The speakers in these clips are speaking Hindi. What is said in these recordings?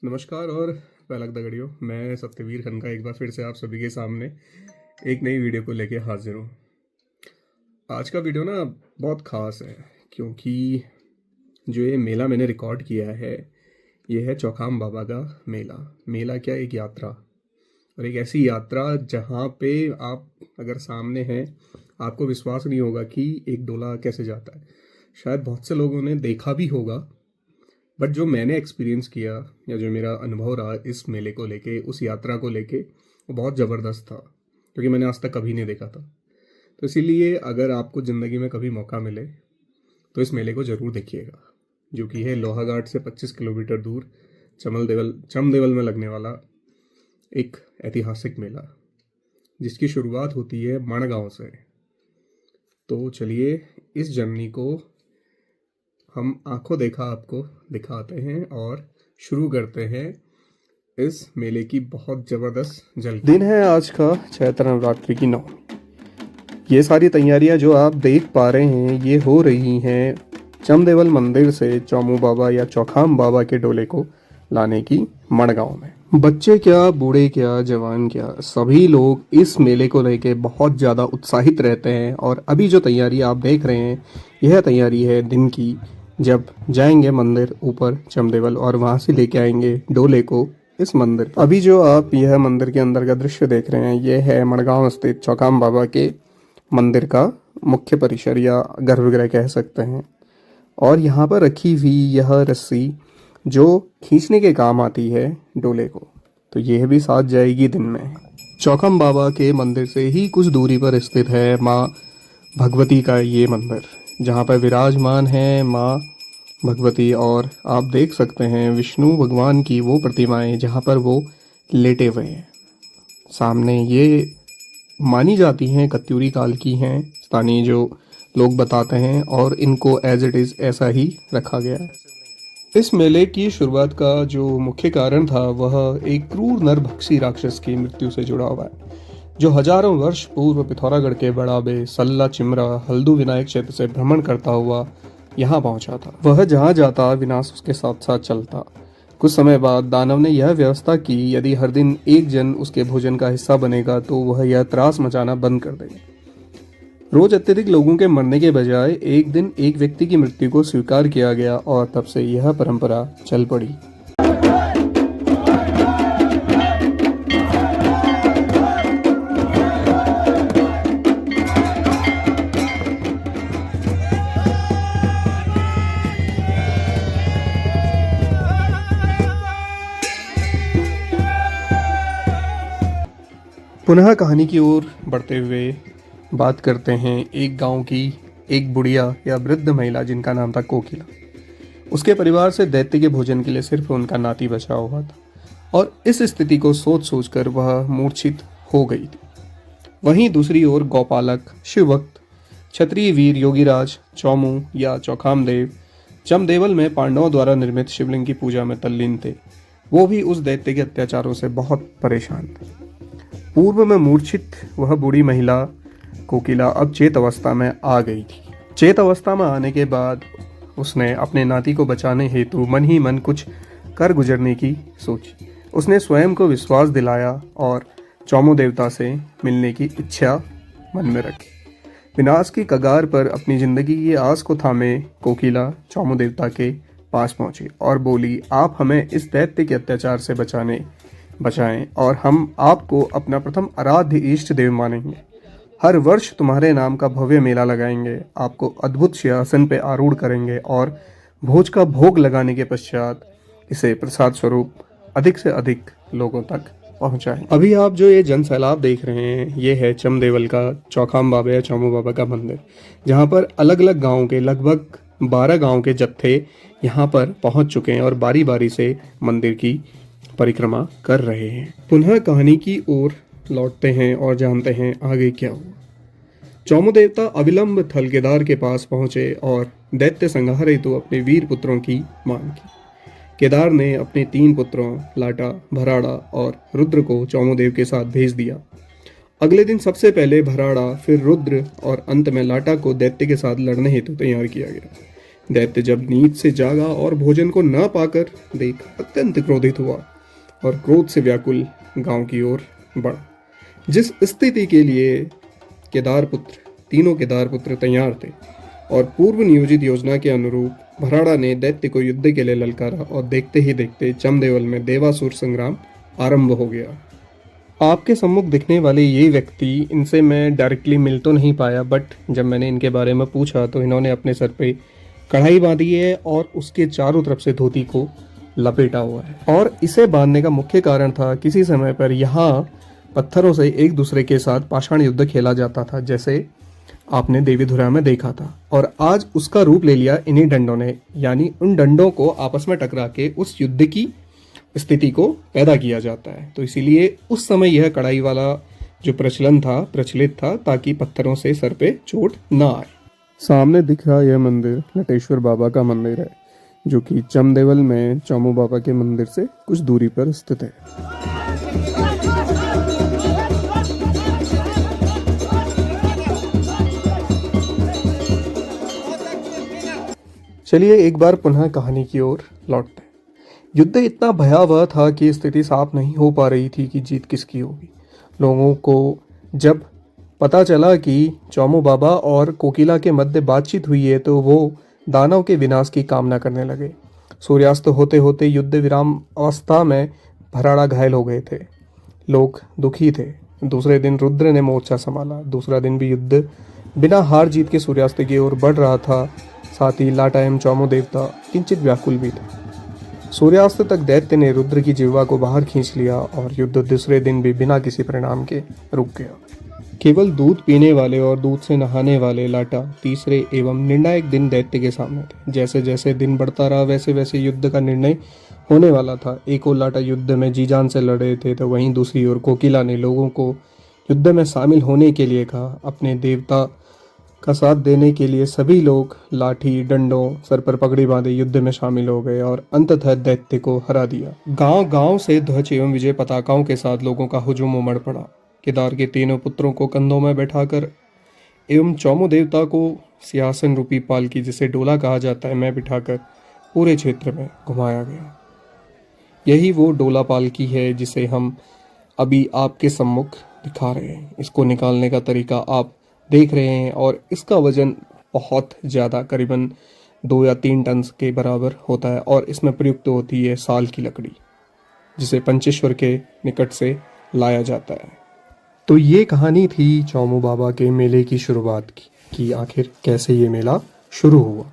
नमस्कार और पहलक दगड़ियों, मैं सत्यवीर खनका एक बार फिर से आप सभी के सामने एक नई वीडियो को लेके हाजिर हूँ। आज का वीडियो ना बहुत ख़ास है क्योंकि जो ये मेला मैंने रिकॉर्ड किया है ये है चौखाम बाबा का मेला। मेला क्या, एक यात्रा, और एक ऐसी यात्रा जहाँ पे आप अगर सामने हैं आपको विश्वास नहीं होगा कि एक डोला कैसे जाता है। शायद बहुत से लोगों ने देखा भी होगा, बट जो मैंने एक्सपीरियंस किया या जो मेरा अनुभव रहा इस मेले को लेके, उस यात्रा को लेके, वो बहुत ज़बरदस्त था क्योंकि मैंने आज तक कभी नहीं देखा था। तो इसीलिए अगर आपको ज़िंदगी में कभी मौका मिले तो इस मेले को ज़रूर देखिएगा, जो कि है लोहाघाट से 25 किलोमीटर दूर चमदेवल में लगने वाला एक ऐतिहासिक मेला, जिसकी शुरुआत होती है मणगांव से। तो चलिए इस जर्नी को हम आंखों देखा आपको दिखाते हैं और शुरू करते हैं इस मेले की बहुत ज़बरदस्त झलकी। दिन है आज का चैत्र नवरात्रि की 9। ये सारी तैयारियां जो आप देख पा रहे हैं ये हो रही हैं चमदेवल मंदिर से चौमू बाबा या चौखाम बाबा के डोले को लाने की मड़गांव में। बच्चे क्या, बूढ़े क्या, जवान क्या, सभी लोग इस मेले को लेके बहुत ज़्यादा उत्साहित रहते हैं। और अभी जो तैयारी आप देख रहे हैं यह तैयारी है दिन की, जब जाएंगे मंदिर ऊपर चमदेवल और वहां से लेके आएंगे डोले को इस मंदिर। अभी जो आप यह मंदिर के अंदर का दृश्य देख रहे हैं यह है मड़गांव स्थित चौखाम बाबा के मंदिर का मुख्य परिसर या गर्भगृह कह सकते हैं। और यहाँ पर रखी हुई यह रस्सी जो खींचने के काम आती है डोले को, तो यह भी साथ जाएगी दिन में। चौखाम बाबा के मंदिर से ही कुछ दूरी पर स्थित है माँ भगवती का ये मंदिर, जहाँ पर विराजमान है माँ भगवती। और आप देख सकते हैं विष्णु भगवान की वो प्रतिमाएं जहाँ पर वो लेटे हुए हैं सामने। ये मानी जाती हैं कत्यूरी काल की हैं, स्थानीय जो लोग बताते हैं, और इनको एज इट इज़ ऐसा ही रखा गया है। इस मेले की शुरुआत का जो मुख्य कारण था वह एक क्रूर नरभक्षी राक्षस की मृत्यु से जुड़ा हुआ है, जो हजारों वर्ष पूर्व पिथौरागढ़ के बड़ाबे, सल्ला, चिमरा, हल्दू विनायक क्षेत्र से भ्रमण करता हुआ यहाँ पहुंचा था। वह जहाँ जाता विनाश उसके साथ साथ चलता। कुछ समय बाद दानव ने यह व्यवस्था की यदि हर दिन एक जन उसके भोजन का हिस्सा बनेगा तो वह यह त्रास मचाना बंद कर देगा। रोज अत्यधिक लोगों के मरने के बजाय एक दिन एक व्यक्ति की मृत्यु को स्वीकार किया गया और तब से यह परंपरा चल पड़ी। पुनः कहानी की ओर बढ़ते हुए बात करते हैं एक गांव की एक बुढ़िया या वृद्ध महिला जिनका नाम था कोकिला। उसके परिवार से दैत्य के भोजन के लिए सिर्फ उनका नाती बचा हुआ था और इस स्थिति को सोच सोचकर वह मूर्छित हो गई थी। वहीं दूसरी ओर गौपालक, शिवभक्त, क्षत्रिय वीर योगीराज चौमू या चौखाम देव चमदेवल में पांडवों द्वारा निर्मित शिवलिंग की पूजा में तल्लीन थे। वो भी उस दैत्य के अत्याचारों से बहुत परेशान थे। पूर्व में मूर्छित वह बूढ़ी महिला कोकिला अब चेत अवस्था में आ गई थी। चेत अवस्था में आने के बाद उसने अपने नाती को बचाने हेतु मन ही मन कुछ कर गुजरने की सोची। उसने स्वयं को विश्वास दिलाया और चौमू देवता से मिलने की इच्छा मन में रखी। विनाश की कगार पर अपनी जिंदगी की आस को थामे कोकिला चौमू देवता के पास पहुंची और बोली, आप हमें इस दैत्य के अत्याचार से बचाएं और हम आपको अपना प्रथम आराध्य इष्ट देव मानेंगे। हर वर्ष तुम्हारे नाम का भव्य मेला लगाएंगे, आपको अद्भुत सिंहासन पे आरूढ़ करेंगे और भोज का भोग लगाने के पश्चात इसे प्रसाद स्वरूप अधिक से अधिक लोगों तक पहुंचाएं। अभी आप जो ये जन सैलाब देख रहे हैं ये है चमदेवल का चौखाम बाबा या चौमू बाबा का मंदिर, जहाँ पर अलग अलग गाँव के लगभग 12 गाँव के जत्थे यहाँ पर पहुँच चुके हैं और बारी बारी से मंदिर की परिक्रमा कर रहे हैं। पुनः कहानी की ओर लौटते हैं और जानते हैं आगे क्या हुआ। चौमू देवता अविलंब थल केदार के पास पहुंचे और दैत्य संहार हेतु अपने वीर पुत्रों की मांग की। केदार ने अपने 3 पुत्रों लाटा, भराड़ा और रुद्र को चौमू देव के साथ भेज दिया। अगले दिन सबसे पहले भराड़ा, फिर रुद्र और अंत में लाटा को दैत्य के साथ लड़ने हेतु तैयार किया गया। दैत्य जब नींद से जागा और भोजन को न पाकर देख अत्यंत क्रोधित हुआ और क्रोध से व्याकुल गांव की ओर बढ़ा। जिस स्थिति के लिए तीनों केदार पुत्र तैयार थे और पूर्व नियोजित योजना के अनुरूप भराड़ा ने दैत्य को युद्ध के लिए ललकारा और देखते ही देखते चमदेवल में देवासुर संग्राम आरंभ हो गया। आपके सम्मुख दिखने वाले ये व्यक्ति, इनसे मैं डायरेक्टली मिल तो नहीं पाया, बट जब मैंने इनके बारे में पूछा तो इन्होंने अपने सर पे कढ़ाई बांधी है और उसके चारों तरफ से धोती को लपेटा हुआ है। और इसे बांधने का मुख्य कारण था, किसी समय पर यहाँ पत्थरों से एक दूसरे के साथ पाषाण युद्ध खेला जाता था, जैसे आपने देवी धुरा में देखा था। और आज उसका रूप ले लिया इन्हीं डंडों ने, यानी उन डंडों को आपस में टकरा के उस युद्ध की स्थिति को पैदा किया जाता है। तो इसीलिए उस समय यह कढ़ाई वाला जो प्रचलित था ताकि पत्थरों से सर पे चोट ना आए। सामने दिख रहा यह मंदिर नटेश्वर बाबा का मंदिर है, जो कि चमदेवल में चौमू बाबा के मंदिर से कुछ दूरी पर स्थित है। चलिए एक बार पुनः कहानी की ओर लौटते हैं। युद्ध इतना भयावह था कि स्थिति साफ नहीं हो पा रही थी कि जीत किसकी होगी। लोगों को जब पता चला कि चौमू बाबा और कोकिला के मध्य बातचीत हुई है तो वो दानव के विनाश की कामना करने लगे। सूर्यास्त होते होते युद्ध विराम अवस्था में भराड़ा घायल हो गए थे। लोग दुखी थे। दूसरे दिन रुद्र ने मोर्चा संभाला। दूसरा दिन भी युद्ध बिना हार जीत के सूर्यास्त की ओर बढ़ रहा था। साथ ही लाटा एवं चौमू देवता किंचित व्याकुल भी थे। सूर्यास्त तक दैत्य ने रुद्र की जिह्वा को बाहर खींच लिया और युद्ध दूसरे दिन भी बिना किसी परिणाम के रुक गया। केवल दूध पीने वाले और दूध से नहाने वाले लाटा तीसरे एवं निर्णायक दिन दैत्य के सामने थे। जैसे जैसे दिन बढ़ता रहा वैसे वैसे युद्ध का निर्णय होने वाला था। एक ओर लाटा युद्ध में जी जान से लड़ रहे थे तो वहीं दूसरी ओर कोकिला ने लोगों को युद्ध में शामिल होने के लिए कहा। अपने देवता का साथ देने के लिए सभी लोग लाठी डंडों सर पर पगड़ी बांधे युद्ध में शामिल हो गए और अंततः दैत्य को हरा दिया। गांव गांव से ध्वज एवं विजय पताकाओं के साथ लोगों का हुजूम उमड़ पड़ा। केदार के तीनों पुत्रों को कंधों में बैठाकर एवं चौमू देवता को सिंहासन रूपी पालकी, जिसे डोला कहा जाता है, में बिठाकर पूरे क्षेत्र में घुमाया गया। यही वो डोला पालकी है जिसे हम अभी आपके सम्मुख दिखा रहे हैं। इसको निकालने का तरीका आप देख रहे हैं और इसका वजन बहुत ज़्यादा, करीबन 2 या 3 टन के बराबर होता है और इसमें प्रयुक्त होती है साल की लकड़ी, जिसे पंचेश्वर के निकट से लाया जाता है। तो ये कहानी थी चौमू बाबा के मेले की शुरुआत की कि आखिर कैसे ये मेला शुरू हुआ।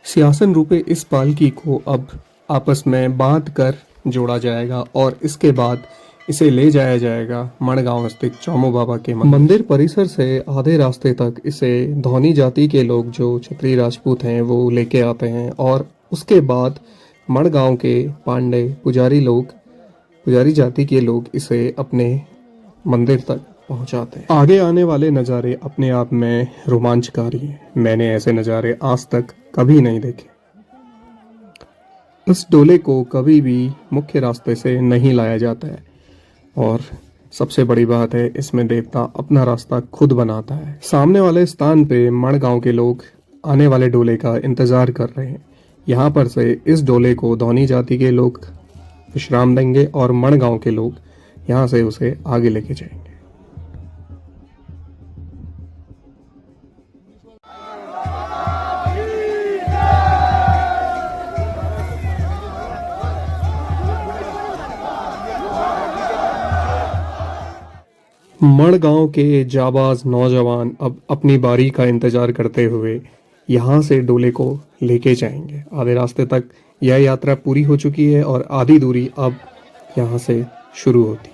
सिंहासन रूपे इस पालकी को अब आपस में बांध कर जोड़ा जाएगा और इसके बाद इसे ले जाया जाएगा मड़गांव स्थित चौमू बाबा के मंदिर परिसर से आधे रास्ते तक इसे धौनी जाति के लोग, जो क्षत्रिय राजपूत हैं, वो लेके आते हैं और उसके बाद मड़गांव के पांडे पुजारी जाति के लोग इसे अपने मंदिर तक पहुंचाते हैं। आगे आने वाले नज़ारे अपने आप में रोमांचकारी हैं। मैंने ऐसे नज़ारे आज तक कभी नहीं देखे। इस डोले को कभी भी मुख्य रास्ते से नहीं लाया जाता है और सबसे बड़ी बात है, इसमें देवता अपना रास्ता खुद बनाता है। सामने वाले स्थान पे मड़गांव के लोग आने वाले डोले का इंतजार कर रहे हैं। यहाँ पर से इस डोले को धौनी जाति के लोग विश्राम देंगे और मड़गांव के लोग यहाँ से उसे आगे लेके जाएंगे। मड़गांव के जाबाज नौजवान अब अपनी बारी का इंतजार करते हुए यहाँ से डोले को लेके जाएंगे। आधे रास्ते तक यह यात्रा पूरी हो चुकी है और आधी दूरी अब यहाँ से शुरू होती है।